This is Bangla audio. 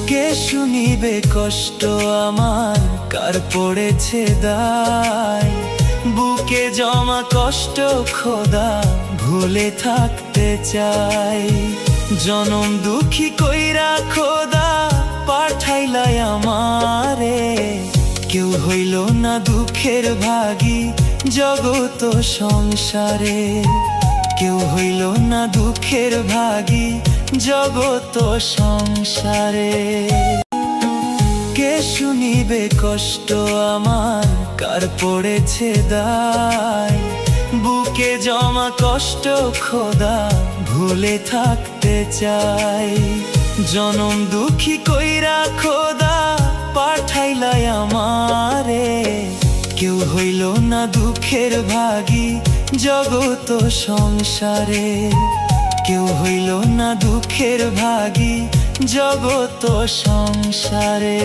কে শুনিবে কষ্ট আমার, কার পড়েছে দায়? বুকে জমা কষ্ট খোদা ভুলে থাকতে চাই। জনম দুঃখী কইরা খোদা পাঠাইলাই আমারে, কেউ হইল না দুঃখের ভাগী জগত সংসারে। কেউ হইল না দুঃখের ভাগী জগত সংসারে। কে শুনিবে কষ্ট আমার, কার পড়েছে দায়? বুকে জমা কষ্ট খোদা ভুলে থাকতে চাই। জনম দুঃখী কইরা খোদা পাঠাইলাই আমারে, কেউ হইল না দুঃখের ভাগী জগত সংসারে। কেউ হইল না দুঃখের ভাগী জগত সংসারে।